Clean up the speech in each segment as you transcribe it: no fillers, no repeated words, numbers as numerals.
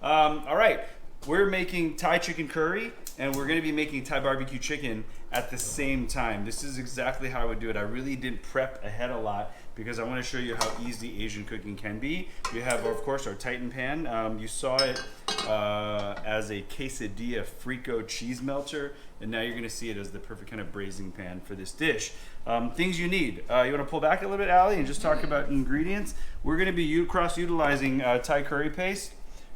All right, we're making Thai chicken curry, and we're gonna be making Thai barbecue chicken at the same time. This is exactly how I would do it. I really didn't prep ahead a lot because I want to show you how easy Asian cooking can be. We have, of course, our Titan pan. You saw it as a quesadilla frico cheese melter, and now you're gonna see it as the perfect kind of braising pan for this dish. Things you need. You wanna pull back a little bit, Allie, and just talk about ingredients? We're gonna be cross-utilizing Thai curry paste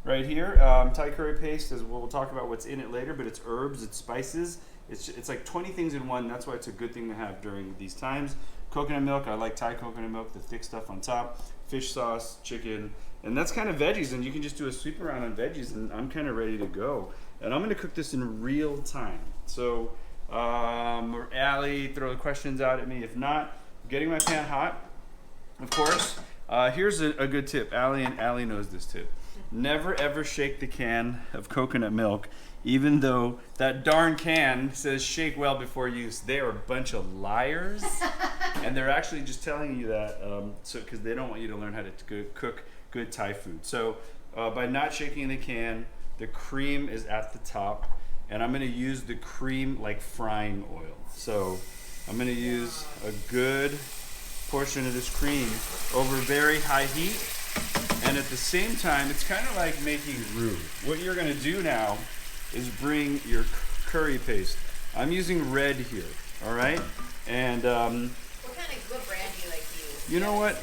right here. Thai curry paste is, we'll talk about what's in it later, but it's herbs, it's spices. It's like 20 things in one. That's why it's a good thing to have during these times. Coconut milk, I like Thai coconut milk, the thick stuff on top. Fish sauce, chicken, and that's kind of veggies, and you can just do a sweep around on veggies, and I'm kind of ready to go. And I'm gonna cook this in real time. So, Allie, throw the questions out at me. If not, I'm getting my pan hot, of course. Here's a good tip. Allie knows this tip. Never ever shake the can of coconut milk, even though that darn can says shake well before use. They are a bunch of liars, and they're actually just telling you that because they don't want you to learn how to cook good Thai food. So by not shaking the can, the cream is at the top, and I'm gonna use the cream like frying oil. So I'm gonna use a good portion of this cream over very high heat. And at the same time, it's kind of like making roux. What you're gonna do now is bring your curry paste. I'm using red here, all right? And what brand do you like to use? You know what?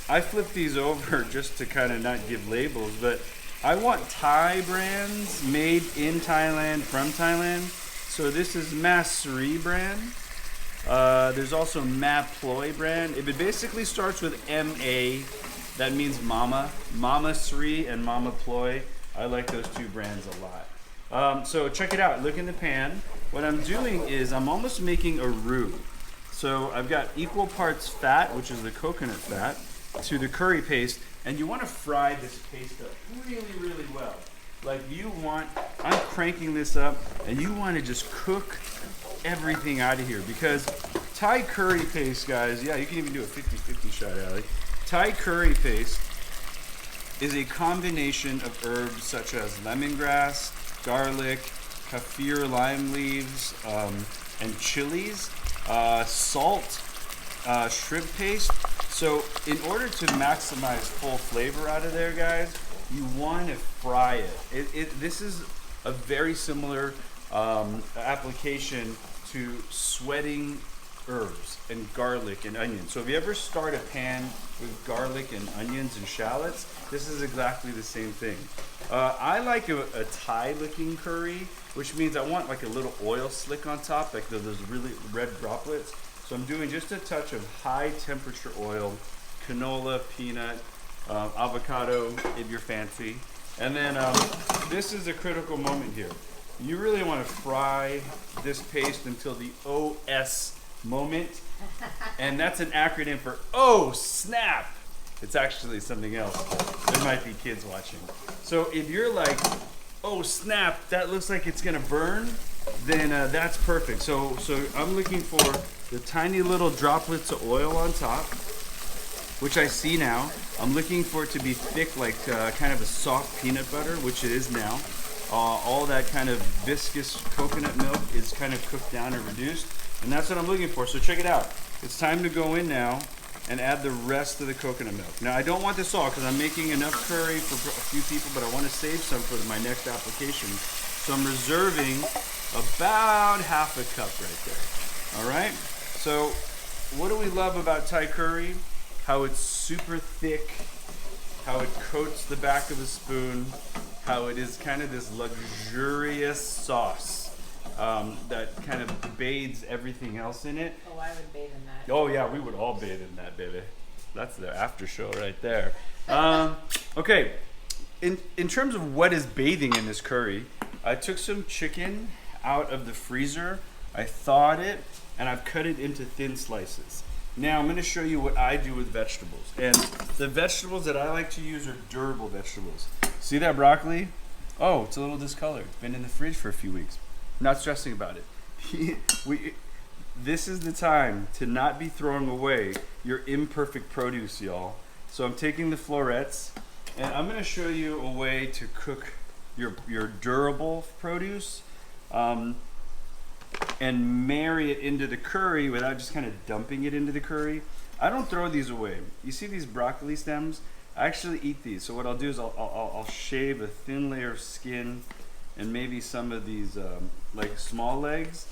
I flip these over just to kind of not give labels, but I want Thai brands made in Thailand, from Thailand. So this is Masri brand. There's also Ma Ploy brand. It basically starts with M-A. That means Mama. Mama Sri and Mama Ploy. I like those two brands a lot. So check it out. Look in the pan. What I'm doing is I'm almost making a roux. So I've got equal parts fat, which is the coconut fat, to the curry paste, and you want to fry this paste up really, really well. Like I'm cranking this up, and you want to just cook everything out of here, because Thai curry paste, guys, yeah, you can even do a 50-50 shot, Allie. Thai curry paste is a combination of herbs such as lemongrass, garlic, kaffir lime leaves, and chilies, salt, shrimp paste. So in order to maximize full flavor out of there, guys, you want to fry it. This is a very similar application to sweating herbs and garlic and onions. So if you ever start a pan with garlic and onions and shallots, this is exactly the same thing. I like a Thai looking curry, which means I want like a little oil slick on top, like those really red droplets. So I'm doing just a touch of high temperature oil, canola, peanut, avocado if you're fancy. And then this is a critical moment here. You really want to fry this paste until the OS moment, and that's an acronym for oh snap. It's actually something else. There might be kids watching. So if you're like, oh snap, that looks like it's gonna burn, then that's perfect. So I'm looking for the tiny little droplets of oil on top, which I see now. I'm looking for it to be thick, like kind of a soft peanut butter, which it is now. All that kind of viscous coconut milk is kind of cooked down and reduced. And that's what I'm looking for. So check it out. It's time to go in now and add the rest of the coconut milk. Now I don't want this all because I'm making enough curry for a few people, but I want to save some for my next application. So I'm reserving about half a cup right there. All right. So what do we love about Thai curry? How it's super thick, how it coats the back of the spoon, how it is kind of this luxurious sauce. That kind of bathes everything else in it. Oh, I would bathe in that. Oh yeah, we would all bathe in that, baby. That's the after show right there. Okay, in terms of what is bathing in this curry, I took some chicken out of the freezer, I thawed it, and I've cut it into thin slices. Now I'm going to show you what I do with vegetables. And the vegetables that I like to use are durable vegetables. See that broccoli? Oh, it's a little discolored. It's been in the fridge for a few weeks. Not stressing about it. This is the time to not be throwing away your imperfect produce, y'all. So I'm taking the florets, and I'm gonna show you a way to cook your durable produce, and marry it into the curry without just kind of dumping it into the curry. I don't throw these away. You see these broccoli stems? I actually eat these. So what I'll do is I'll shave a thin layer of skin and maybe some of these like small legs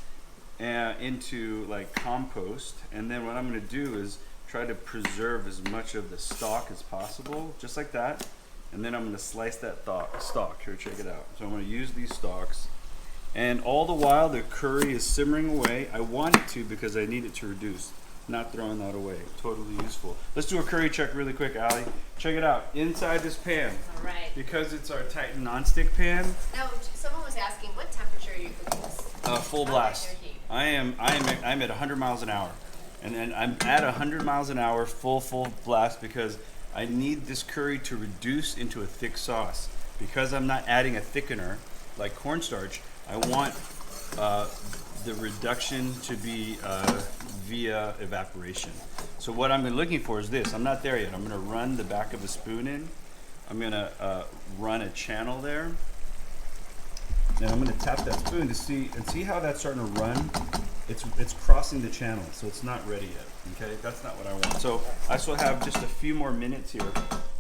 into like compost. And then what I'm gonna do is try to preserve as much of the stalk as possible, just like that. And then I'm gonna slice that stalk. Here, check it out. So I'm gonna use these stalks. And all the while the curry is simmering away. I want it to because I need it to reduce. Not throwing that away. Totally useful. Let's do a curry check really quick, Allie. Check it out. Inside this pan. All right. Because it's our Titan nonstick pan. Now, someone was asking, what temperature are you cooking this? Full blast. I'm at 100 miles an hour. And then I'm at 100 miles an hour, full blast, because I need this curry to reduce into a thick sauce. Because I'm not adding a thickener like cornstarch, I want the reduction to be via evaporation. So what I'm looking for is this. I'm not there yet. I'm going to run the back of a spoon in. I'm going to run a channel there. And I'm going to tap that spoon to see how that's starting to run. It's crossing the channel, so it's not ready yet. Okay, that's not what I want. So I still have just a few more minutes here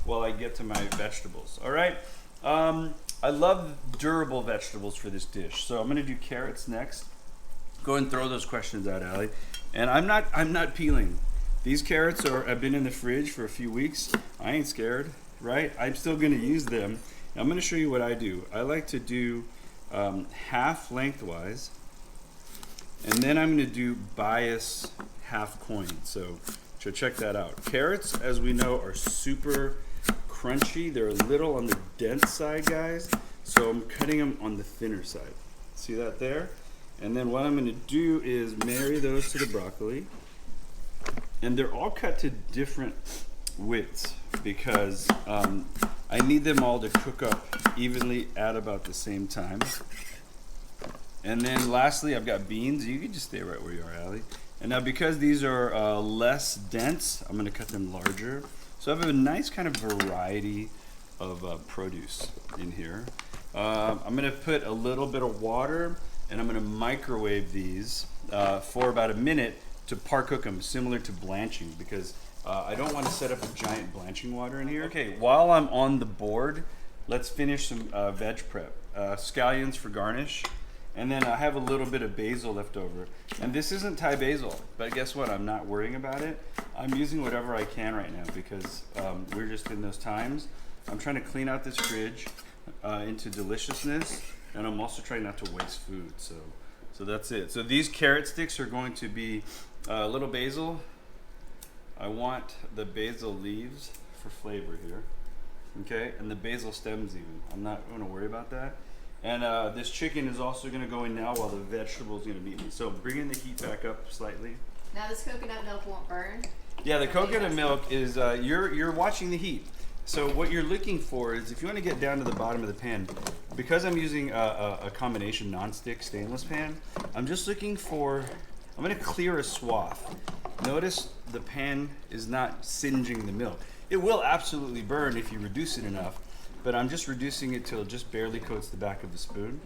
while I get to my vegetables. All right. I love durable vegetables for this dish, so I'm going to do carrots next. Go and throw those questions out, Allie. And I'm not peeling. These carrots have been in the fridge for a few weeks. I ain't scared, right? I'm still going to use them. Now, I'm going to show you what I do. I like to do half lengthwise, and then I'm going to do bias half coin. So check that out. Carrots, as we know, are super crunchy. They're a little on the dense side, guys. So I'm cutting them on the thinner side. See that there? And then what I'm going to do is marry those to the broccoli. And they're all cut to different widths because I need them all to cook up evenly at about the same time. And then lastly, I've got beans. You can just stay right where you are, Allie. And now because these are less dense, I'm going to cut them larger. So I have a nice kind of variety of produce in here. I'm going to put a little bit of water, and I'm going to microwave these for about a minute to par cook them, similar to blanching, because I don't want to set up a giant blanching water in here. Okay, while I'm on the board, let's finish some veg prep. Scallions for garnish, and then I have a little bit of basil left over. And this isn't Thai basil, but guess what? I'm not worrying about it. I'm using whatever I can right now because we're just in those times. I'm trying to clean out this fridge into deliciousness, and I'm also trying not to waste food. So that's it. So these carrot sticks are going to be a little basil. I want the basil leaves for flavor here, okay? And the basil stems even. I'm not going to worry about that. And this chicken is also going to go in now while the vegetable is going to be in. So bringing the heat back up slightly. Now this coconut milk won't burn? Yeah, the coconut milk is, you're watching the heat. So what you're looking for is, if you want to get down to the bottom of the pan, because I'm using a combination non-stick stainless pan, I'm just looking for, I'm going to clear a swath. Notice the pan is not singeing the milk. It will absolutely burn if you reduce it enough, but I'm just reducing it till it just barely coats the back of the spoon.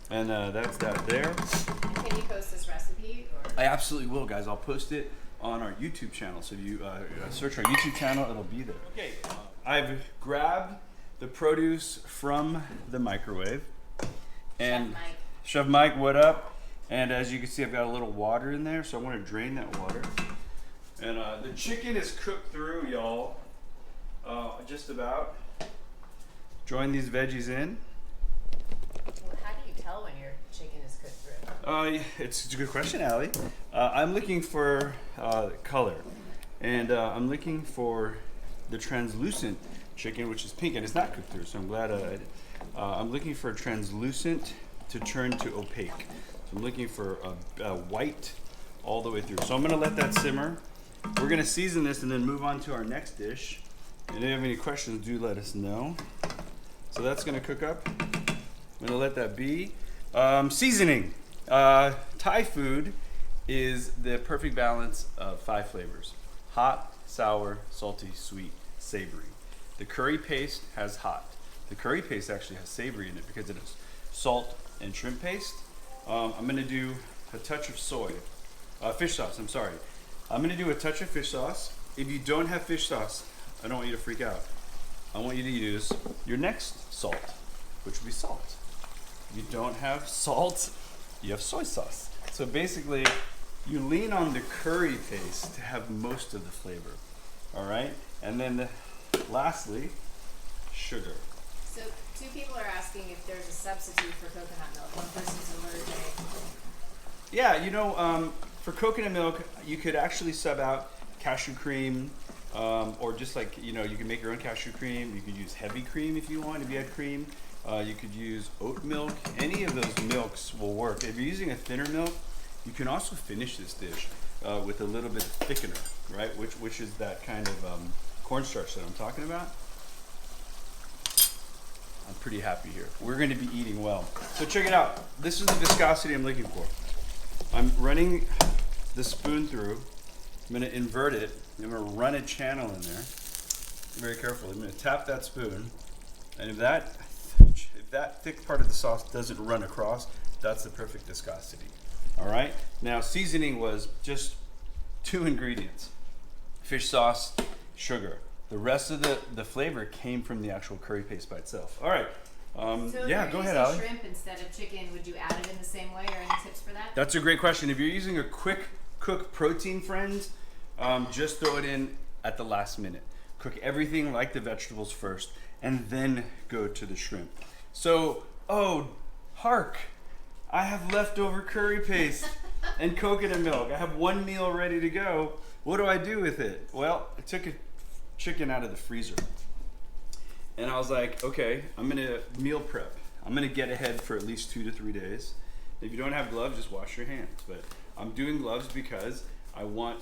And that's that there. And can you post this recipe? Or? I absolutely will, guys. I'll post it on our YouTube channel. So if you search our YouTube channel, it'll be there. Okay, I've grabbed the produce from the microwave. And Chef Mike, what up? And as you can see, I've got a little water in there, so I want to drain that water. And the chicken is cooked through, y'all. Just about. Join these veggies in. Well, how do you tell when your chicken is cooked through? It's a good question, Allie. I'm looking for color, and I'm looking for the translucent chicken, which is pink, and it's not cooked through, so I'm glad I'm looking for translucent to turn to opaque. So I'm looking for a white all the way through. So I'm going to let that simmer. We're going to season this and then move on to our next dish. And if you have any questions, do let us know. So that's going to cook up. I'm going to let that be. Seasoning. Thai food is the perfect balance of 5 flavors: hot, sour, salty, sweet, savory. The curry paste has hot. the curry paste actually has savory in it because it is salt and shrimp paste. I'm gonna do a touch of fish sauce, I'm sorry. I'm gonna do a touch of fish sauce. If you don't have fish sauce, I don't want you to freak out. I want you to use your next salt, which would be salt. If you don't have salt, you have soy sauce. So basically, you lean on the curry paste to have most of the flavor. All right? And then lastly, sugar. So 2 people are asking if there's a substitute for coconut milk. One person's allergic. Yeah, you know, for coconut milk, you could actually sub out cashew cream, or just like, you know, you can make your own cashew cream. You could use heavy cream if you want, if you had cream. You could use oat milk. Any of those milks will work. If you're using a thinner milk, you can also finish this dish with a little bit of thickener, right? Which is that kind of cornstarch that I'm talking about. I'm pretty happy here. We're going to be eating well. So check it out. This is the viscosity I'm looking for. I'm running the spoon through. I'm going to invert it. I'm going to run a channel in there. Very carefully. I'm going to tap that spoon. And if that thick part of the sauce doesn't run across, that's the perfect viscosity. All right. Now seasoning was just 2 ingredients: fish sauce, sugar. The rest of the flavor came from the actual curry paste by itself. All right. So yeah, go ahead, Ali. shrimp instead of chicken, would you add it in the same way, or any tips for that? That's a great question. If you're using a quick cook protein, friends, just throw it in at the last minute. Cook everything like the vegetables first, and then go to the shrimp. So, hark! I have leftover curry paste and coconut milk. I have 1 meal ready to go. What do I do with it? Well, I took a chicken out of the freezer. And I was like, okay, I'm gonna meal prep. I'm gonna get ahead for at least 2 to 3 days. If you don't have gloves, just wash your hands. But I'm doing gloves because I want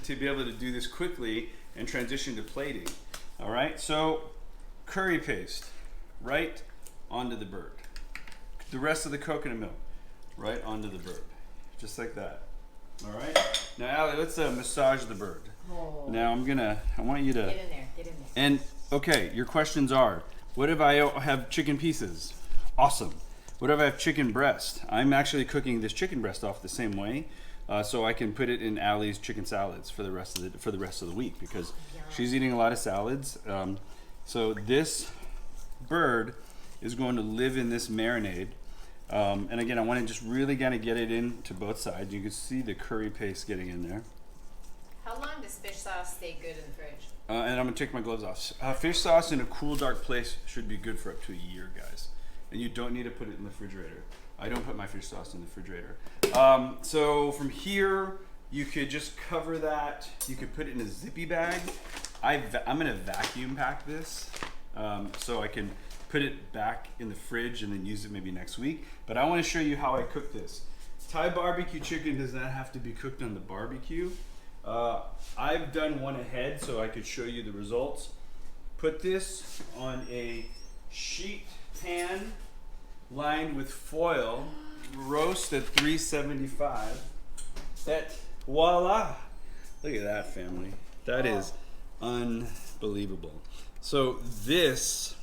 to be able to do this quickly and transition to plating. All right, so curry paste right onto the bird. The rest of the coconut milk right onto the bird, just like that. All right. Now, Ali, let's massage the bird. Oh. Now I want you to Get in there. Get in there. And okay, your questions are: what if I have chicken pieces? Awesome. What if I have chicken breast? I'm actually cooking this chicken breast off the same way, so I can put it in Allie's chicken salads for the rest of the week because she's eating a lot of salads. So this bird is going to live in this marinade. And again, I want to just really kind of get it into both sides. You can see the curry paste getting in there. How long does fish sauce stay good in the fridge? And I'm gonna take my gloves off. Fish sauce in a cool, dark place should be good for up to a year, guys. And you don't need to put it in the refrigerator. I don't put my fish sauce in the refrigerator. So from here, you could just cover that. You could put it in a zippy bag. I'm gonna vacuum pack this so I can put it back in the fridge and then use it maybe next week. But I want to show you how I cook this. Thai barbecue chicken does not have to be cooked on the barbecue. I've done one ahead so I could show you the results. Put this on a sheet pan lined with foil, roast at 375. Voila! Look at that, family. That is unbelievable. So this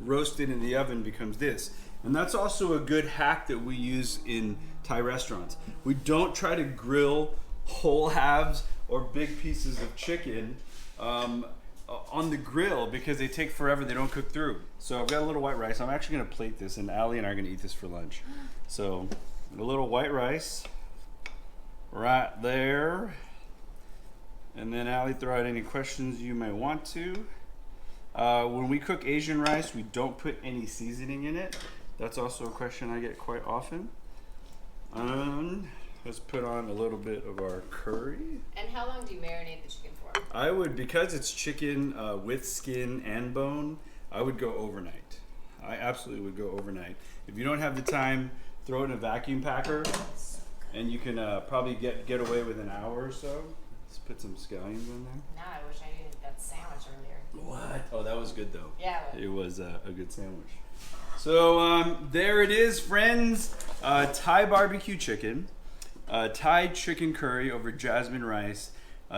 roasted in the oven becomes this. And that's also a good hack that we use in Thai restaurants. We don't try to grill whole halves or big pieces of chicken on the grill because they take forever. They don't cook through. So I've got a little white rice. I'm actually going to plate this, and Allie and I are going to eat this for lunch. So a little white rice right there. And then Allie, throw out any questions you may want to. When we cook Asian rice, we don't put any seasoning in it. That's also a question I get quite often. Let's put on a little bit of our curry. And how long do you marinate the chicken for? I would, because it's chicken with skin and bone, I would go overnight. I absolutely would go overnight. If you don't have the time, throw it in a vacuum packer, and you can probably get away with an hour or so. Let's put some scallions in there. Now I wish I ate that sandwich earlier. What? Oh, that was good though. Yeah. It was a good sandwich. So there it is, friends. Thai barbecue chicken, Thai chicken curry over jasmine rice,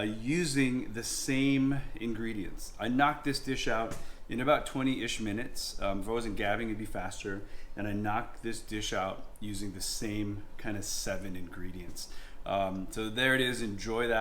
using the same ingredients. I knocked this dish out in about 20-ish minutes. If I wasn't gabbing, it'd be faster. And I knocked this dish out using the same kind of 7 ingredients. So there it is. Enjoy that.